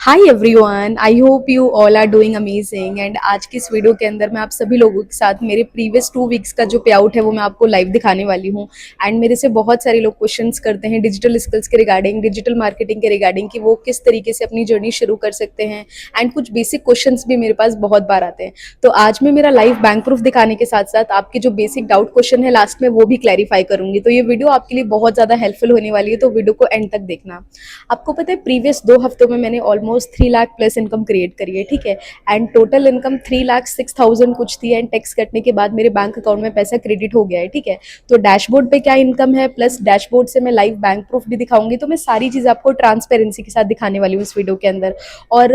Hi everyone, I hope you all are doing amazing. And आज की इस video के अंदर मैं आप सभी लोगों के साथ मेरे प्रीवियस 2 वीक्स का जो पे आउट है वो मैं आपको लाइव दिखाने वाली हूँ। एंड मेरे से बहुत सारे लोग क्वेश्चंस करते हैं डिजिटल स्किल्स के रिगार्डिंग, डिजिटल मार्केटिंग के रिगार्डिंग कि वो किस तरीके से अपनी जर्नी शुरू कर सकते हैं। एंड कुछ बेसिक क्वेश्चंस भी मेरे पास बहुत बार आते हैं। तो आज मैं मेरा लाइव बैंक प्रूफ दिखाने के साथ साथ आपके जो बेसिक डाउट क्वेश्चन है लास्ट में वो भी क्लैरिफाई करूंगी। तो ये वीडियो आपके लिए बहुत ज़्यादा हेल्पफुल होने वाली है, तो वीडियो को एंड तक देखना। आपको पता है प्रीवियस 2 हफ्तों में मैंने almost 3 lakh plus income create करी है, ठीक है। एंड टोटल इनकम 3,06,000 कुछ थी एंड टैक्स कटने के बाद मेरे बैंक अकाउंट में पैसा क्रेडिट हो गया है, ठीक है। तो डैशबोर्ड पे क्या इनकम है प्लस डैशबोर्ड से मैं लाइव बैंक प्रूफ भी दिखाऊंगी। तो मैं सारी चीज़ आपको ट्रांसपेरेंसी के साथ दिखाने वाली हूँ इस वीडियो के अंदर। और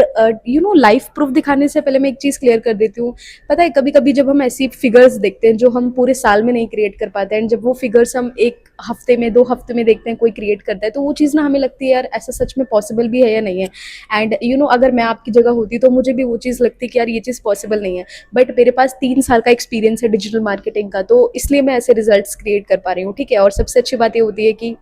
लाइव प्रूफ दिखाने से पहले मैं एक चीज़ क्लियर कर देती हूँ। पता है कभी कभी जब हम ऐसी फिगर्स देखते हैं जो हम पूरे साल में नहीं क्रिएट कर पाते हैं, जब वो फिगर्स हम एक हफ्ते में 2 हफ्ते में देखते हैं कोई क्रिएट करता है, तो वो चीज़ ना हमें लगती है यार ऐसा सच में पॉसिबल भी है या नहीं है। एंड अगर मैं आपकी जगह होती तो मुझे भी वो चीज़ लगती कि यार ये चीज़ पॉसिबल नहीं है। बट मेरे पास 3 साल का एक्सपीरियंस है डिजिटल मार्केटिंग का, तो इसलिए मैं ऐसे रिजल्ट्स क्रिएट कर पा रही हूँ, ठीक है। और सबसे अच्छी बात ये होती है कि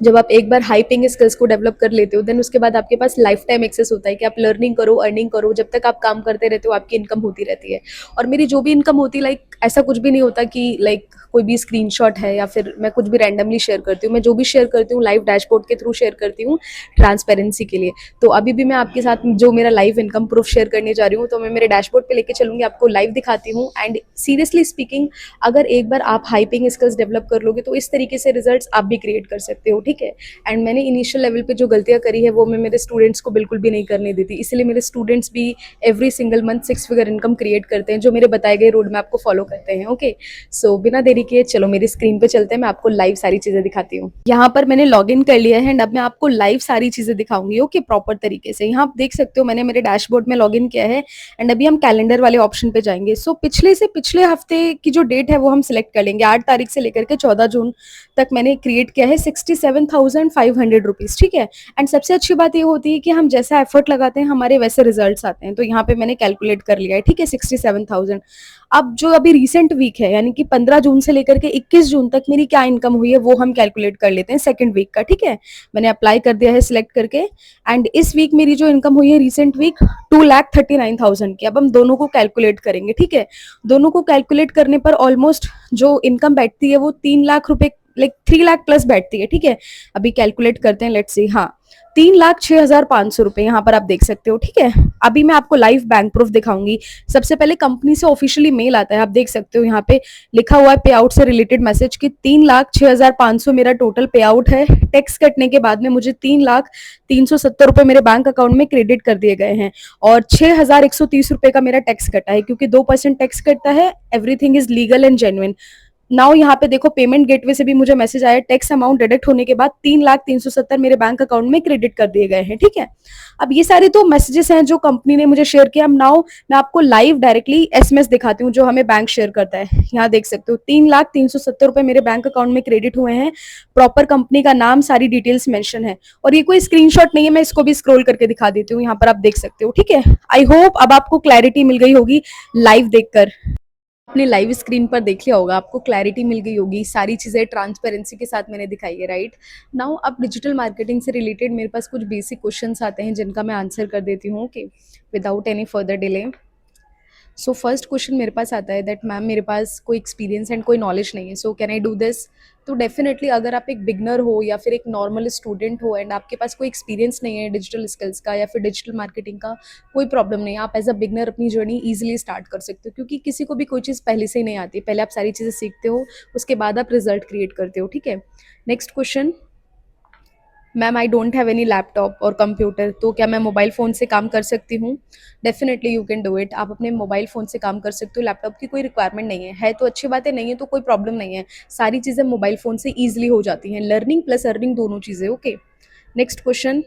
जब आप एक बार हाई पेइंग स्किल्स को डेवलप कर लेते हो देन उसके बाद आपके पास लाइफ टाइम एक्सेस होता है कि आप लर्निंग करो, अर्निंग करो, जब तक आप काम करते रहते हो आपकी इनकम होती रहती है। और मेरी जो भी इनकम होती है ऐसा कुछ भी नहीं होता कि कोई भी स्क्रीनशॉट है या फिर मैं कुछ भी रैंडमली शेयर करती हूँ। मैं जो भी शेयर करती हूँ लाइव डैशबोर्ड के थ्रू शेयर करती हूँ, ट्रांसपेरेंसी के लिए। तो अभी भी मैं आपके साथ जो मेरा लाइव इनकम प्रूफ शेयर करने जा रही हूँ, तो मैं मेरे डैशबोर्ड पे लेके चलूंगी, आपको लाइव दिखाती हूँ। एंड सीरियसली स्पीकिंग, अगर एक बार आप हाई पेइंग स्किल्स डेवलप कर लोगे तो इस तरीके से रिजल्ट्स आप भी क्रिएट कर सकते हो, ठीक है। एंड मैंने इनिशियल लेवल पे जो गलतियां करी है वो मैं मेरे स्टूडेंट्स को बिल्कुल भी नहीं करने देती, इसलिए मेरे स्टूडेंट्स भी every single month 6 figure income create करते हैं जो मेरे बताए गए रोड मैप को फॉलो करते हैं, ओके। सो बिना देरी किए चलो मेरी स्क्रीन पे चलते हैं, मैं आपको लाइव सारी चीजें दिखाती हूँ। यहाँ पर मैंने लॉग इन कर लिया है एंड अब मैं आपको लाइव सारी चीजें दिखाऊंगी, ओके, प्रॉपर तरीके से। यहाँ आप देख सकते हो मैंने मेरे डैशबोर्ड में लॉग इन किया है। एंड अभी हम कैलेंडर वाले ऑप्शन पे जाएंगे। सो पिछले से पिछले हफ्ते की जो डेट है वो हम सिलेक्ट कर लेंगे। 8 तारीख से लेकर के 14 जून तक मैंने क्रिएट किया है 67,500 रुपीज, ठीक है। एंड सबसे अच्छी बात ये होती है कि हम जैसा एफर्ट लगाते हैं हमारे वैसे रिजल्ट्स आते हैं। तो यहाँ पे मैंने कैलकुलेट कर लिया है, ठीक है, 67,000। अब जो अभी रिसेंट वीक है यानी कि 15 जून से लेकर के 21 जून तक मेरी क्या इनकम हुई है वो हम कैलकुलेट कर लेते हैं सेकंड वीक का, ठीक है। मैंने अप्लाई कर दिया है सिलेक्ट करके। एंड इस वीक मेरी जो इनकम हुई है रिसेंट वीक 2,39,000 की। अब हम दोनों को कैलकुलेट करेंगे, ठीक है। दोनों को कैलकुलेट करने पर ऑलमोस्ट जो इनकम बैठती है वो 3 लाख रुपए, 3 लाख प्लस बैठती है, ठीक है। अभी कैलकुलेट करते हैं, लेट्स सी। हाँ, 3,06,500 रुपए यहाँ पर आप देख सकते हो, ठीक है। अभी मैं आपको लाइव बैंक प्रूफ दिखाऊंगी। सबसे पहले कंपनी से ऑफिशियली मेल आता है, आप देख सकते हो यहाँ पे लिखा हुआ है पे आउट से रिलेटेड मैसेज कि 3,06,500 मेरा टोटल पे आउट है। टैक्स कटने के बाद में मुझे 3,03,70 रुपए मेरे बैंक अकाउंट में क्रेडिट कर दिए गए हैं। और 6,130 रुपए का मेरा टैक्स कटा है, क्योंकि 2% टैक्स कटता है। Everything is legal and genuine. Now यहाँ पे देखो पेमेंट गेटवे से भी मुझे मैसेज आया, टैक्स अमाउंट डिडक्ट होने के बाद 3,03,70 मेरे बैंक अकाउंट में क्रेडिट कर दिए गए हैं, ठीक है। अब ये सारे तो मैसेजेस हैं जो कंपनी ने मुझे शेयर किया। अब नाउ मैं आपको लाइव डायरेक्टली एसएमएस दिखाती हूँ जो हमें बैंक शेयर करता है। यहाँ देख सकते हो 3,03,70 रुपए मेरे बैंक अकाउंट में क्रेडिट हुए हैं। प्रॉपर कंपनी का नाम, सारी डिटेल्स मेंशन है। और ये कोई स्क्रीनशॉट नहीं है, मैं इसको भी स्क्रॉल करके दिखा देती हूँ, यहाँ पर आप देख सकते हो, ठीक है। आई होप अब आपको क्लैरिटी मिल गई होगी लाइव देखकर। अपने लाइव स्क्रीन पर देख लिया होगा, आपको क्लैरिटी मिल गई होगी, सारी चीज़ें ट्रांसपेरेंसी के साथ मैंने दिखाई है, राइट। नाउ अब डिजिटल मार्केटिंग से रिलेटेड मेरे पास कुछ बेसिक क्वेश्चंस आते हैं जिनका मैं आंसर कर देती हूँ, okay, without any further delay. So first question मेरे पास आता है दैट मैम मेरे पास कोई एक्सपीरियंस एंड कोई नॉलेज नहीं है, so can I do this. तो डेफिनेटली अगर आप एक बिगनर हो या फिर एक नॉर्मल स्टूडेंट हो एंड आपके पास कोई एक्सपीरियंस नहीं है डिजिटल स्किल्स का या फिर डिजिटल मार्केटिंग का, कोई प्रॉब्लम नहीं है। आप एज अ बिगनर अपनी जर्नी ईजिली स्टार्ट कर सकते हो, क्योंकि किसी को भी कोई चीज़ पहले से ही नहीं आती। पहले आप सारी चीज़ें सीखते हो, उसके बाद आप रिजल्ट क्रिएट करते हो, ठीक है। Next question, ma'am I don't have any laptop और कंप्यूटर, तो क्या मैं मोबाइल फ़ोन से काम कर सकती हूँ। Definitely you can do it. आप अपने मोबाइल फ़ोन से काम कर सकते हो, लैपटॉप की कोई रिक्वायरमेंट नहीं है तो अच्छी बात है, नहीं है तो कोई प्रॉब्लम नहीं है। सारी चीज़ें मोबाइल फ़ोन से ईजिली हो जाती हैं, लर्निंग प्लस अर्निंग दोनों चीज़ें, ओके। नेक्स्ट क्वेश्चन,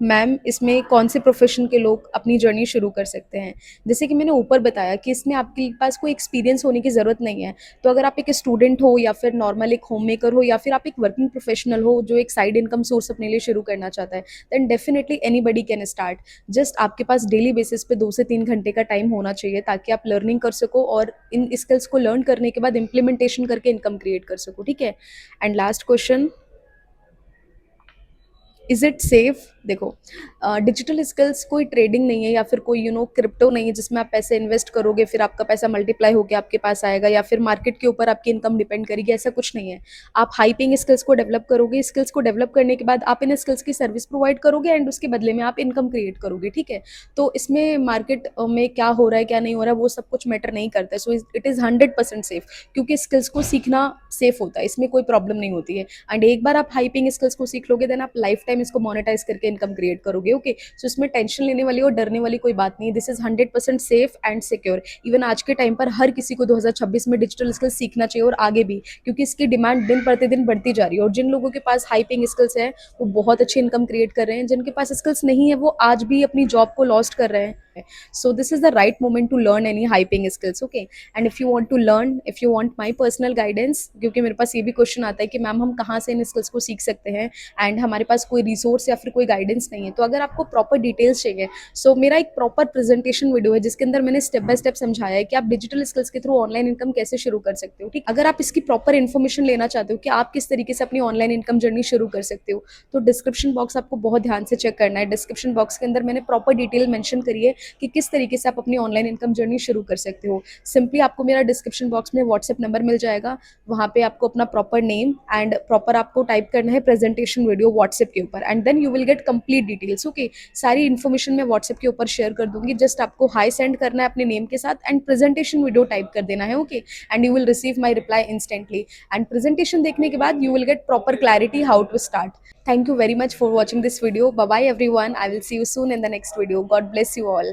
मैम इसमें कौन से प्रोफेशन के लोग अपनी जर्नी शुरू कर सकते हैं। जैसे कि मैंने ऊपर बताया कि इसमें आपके पास कोई एक्सपीरियंस होने की ज़रूरत नहीं है। तो अगर आप एक स्टूडेंट हो या फिर नॉर्मल एक होम मेकर हो या फिर आप एक वर्किंग प्रोफेशनल हो जो एक साइड इनकम सोर्स अपने लिए शुरू करना चाहता है, then definitely anybody can start. Just आपके पास डेली बेसिस पे 2 से 3 घंटे का टाइम होना चाहिए ताकि आप लर्निंग कर सको और इन स्किल्स को लर्न करने के बाद इम्प्लीमेंटेशन करके इनकम क्रिएट कर सको, ठीक है। And last question, is it safe. देखो, डिजिटल स्किल्स कोई ट्रेडिंग नहीं है या फिर कोई क्रिप्टो नहीं है जिसमें आप पैसे इन्वेस्ट करोगे फिर आपका पैसा मल्टीप्लाई होकर आपके पास आएगा या फिर मार्केट के ऊपर आपकी इनकम डिपेंड करेगी, ऐसा कुछ नहीं है। आप हाई पेइंग स्किल्स को डेवलप करोगे, स्किल्स को डेवलप करने के बाद आप इन स्किल्स की सर्विस प्रोवाइड करोगे एंड उसके बदले में आप इनकम क्रिएट करोगे, ठीक है। तो इसमें मार्केट में क्या हो रहा है क्या नहीं हो रहा है वो सब कुछ मैटर नहीं करता है। सो इट इज़ 100% सेफ, क्योंकि स्किल्स को सीखना सेफ होता है, इसमें कोई प्रॉब्लम नहीं होती है। एंड एक बार आप हाई पेइंग स्किल्स को सीख लोगे देन आप लाइफ टाइम इसको मोनेटाइज करके इनकम क्रिएट करोगे, ओके। सो इसमें टेंशन लेने वाली और डरने वाली कोई बात नहीं है। This is 100% safe and secure. Even आज के टाइम पर हर किसी को 2026 में डिजिटल स्किल्स सीखना चाहिए और आगे भी, क्योंकि इसकी डिमांड दिन प्रतिदिन बढ़ती जा रही है। और जिन लोगों के पास हाई पेइंग स्किल्स है वो बहुत अच्छी इनकम क्रिएट कर रहे हैं, जिनके पास स्किल्स नहीं है वो आज भी अपनी जॉब को लॉस्ट कर रहे हैं। So this is the right moment to learn any high paying skills, okay? And if you want to learn, if you want my personal guidance, क्योंकि मेरे पास ये भी क्वेश्चन आता है कि मैम हम कहाँ से इन स्किल्स को सीख सकते हैं एंड हमारे पास कोई रिसोर्स या फिर कोई गाइडेंस नहीं है। तो अगर आपको प्रॉपर डिटेल्स चाहिए, सो मेरा एक प्रॉपर प्रेजेंटेशन वीडियो है जिसके अंदर मैंने स्टेप बाय स्टेप समझाया है कि आप डिजिटल स्किल्स के थ्रू ऑनलाइन इनकम कैसे शुरू कर सकते हो, ठीक। अगर आप इसकी प्रॉपर इन्फॉर्मेशन लेना चाहते हो कि आप किस तरीके से अपनी ऑनलाइन इनकम जर्नी शुरू कर सकते हो, तो डिस्क्रिप्शन बॉक्स आपको बहुत ध्यान से चेक करना है। डिस्क्रिप्शन बॉक्स के अंदर मैंने प्रॉपर डिटेल मेंशन करी है कि किस तरीके से आप अपनी ऑनलाइन इनकम जर्नी शुरू कर सकते हो। सिंपली आपको मेरा डिस्क्रिप्शन बॉक्स में व्हाट्सएप नंबर मिल जाएगा, वहाँ पे आपको अपना प्रॉपर नेम एंड प्रॉपर आपको टाइप करना है प्रेजेंटेशन वीडियो व्हाट्सएप के ऊपर and then you will get complete details, okay. सारी इन्फॉर्मेशन मैं व्हाट्सएप के ऊपर शेयर कर दूंगी, जस्ट आपको हाई सेंड करना है अपने नेम के साथ एंड प्रेजेंटेशन वीडियो टाइप कर देना है, okay. And you will receive my reply instantly and presentation देखने के बाद you will get proper clarity how to start. Thank you very much for watching this video. Bye bye everyone. I will see you soon in the next video. God bless you all.